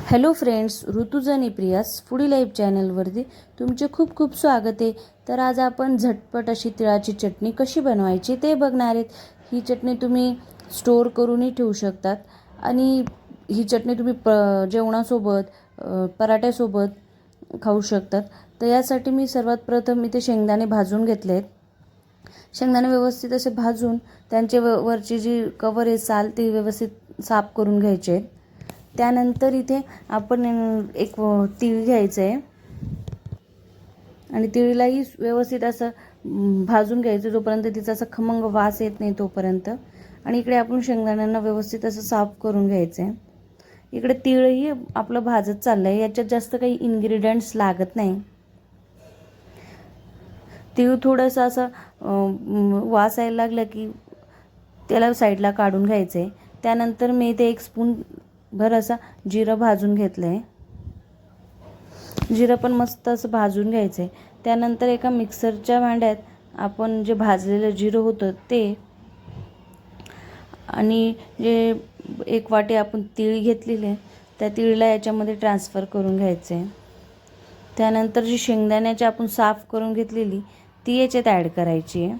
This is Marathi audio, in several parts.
हॅलो फ्रेंड्स, ऋतुज आणि प्रियास फूडी लाईफ चॅनलवरती तुमचे खूप खूप स्वागत आहे. तर आज आपण झटपट अशी तिळाची चटणी कशी बनवायची ते बघणार आहेत. ही चटणी तुम्ही स्टोअर करूनही ठेवू शकतात आणि ही चटणी तुम्ही जेवणासोबत पराठ्यासोबत खाऊ शकतात. तर यासाठी मी सर्वात प्रथम इथे शेंगदाणे भाजून घेतले आहेत. शेंगदाणे व्यवस्थित असे भाजून त्यांचे वरची जी कवर आहे साल ती व्यवस्थित साफ करून घ्यायचे आहेत. त्यानंतर इथे आपण एक तीळ घ्यायचं आहे आणि तिळीलाही व्यवस्थित असं भाजून घ्यायचं जोपर्यंत तिचा असा खमंग वास येत नाही तोपर्यंत. आणि इकडे आपण शेंगदाण्यांना व्यवस्थित असं साफ करून घ्यायचं आहे. इकडे तीळही आपलं भाजत चाललं आहे. याच्यात जास्त काही इन्ग्रेडियंट्स लागत नाही. तीळ थोडंसं असं वास यायला लागलं की त्याला साईडला काढून घ्यायचं आहे. त्यानंतर मी इथे 1 स्पून भर असा जिरं भाजून घेतलं आहे. जिरं पण मस्त असं भाजून घ्यायचं आहे. त्यानंतर एका मिक्सरच्या भांड्यात आपण जे भाजलेलं जिरं होतं ते आणि जे 1 वाटी आपण तीळ घेतलेले त्या तीळला याच्यामध्ये ट्रान्सफर करून घ्यायचं आहे. त्यानंतर जी शेंगदाण्याची आपण साफ करून घेतलेली ती याच्यात ॲड करायची आहे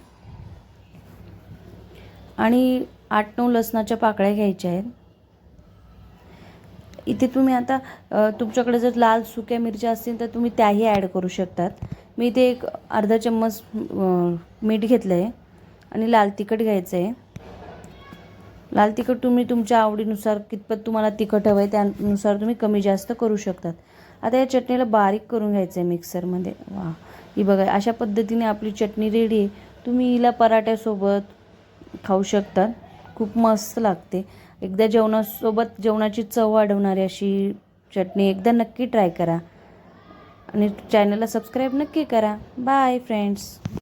आणि 8-9 लसणाच्या पाकळ्या घ्यायच्या आहेत. इथे तुम्ही आता तुमच्याकडे जर लाल सुक्या मिरच्या असतील तर तुम्ही त्याही ॲड करू शकतात. मी इथे एक अर्धा चम्मच मीठ घेतलं आहे आणि लाल तिखट घ्यायचं आहे. लाल तिखट तुम्ही तुमच्या आवडीनुसार कितपत तुम्हाला तिखट हवं आहे त्यानुसार तुम्ही कमी जास्त करू शकतात. आता या चटणीला बारीक करून घ्यायचं आहे मिक्सरमध्ये. वा, ही बघा अशा पद्धतीने आपली चटणी रेडी आहे. तुम्ही हिला पराठ्यासोबत खाऊ शकता. खूप मस्त लागते. एकदा जेवणासोबत जेवणाची चव वाढवणारी अशी चटणी एकदा नक्की ट्राय करा आणि चॅनलला सबस्क्राईब नक्की करा. Bye friends.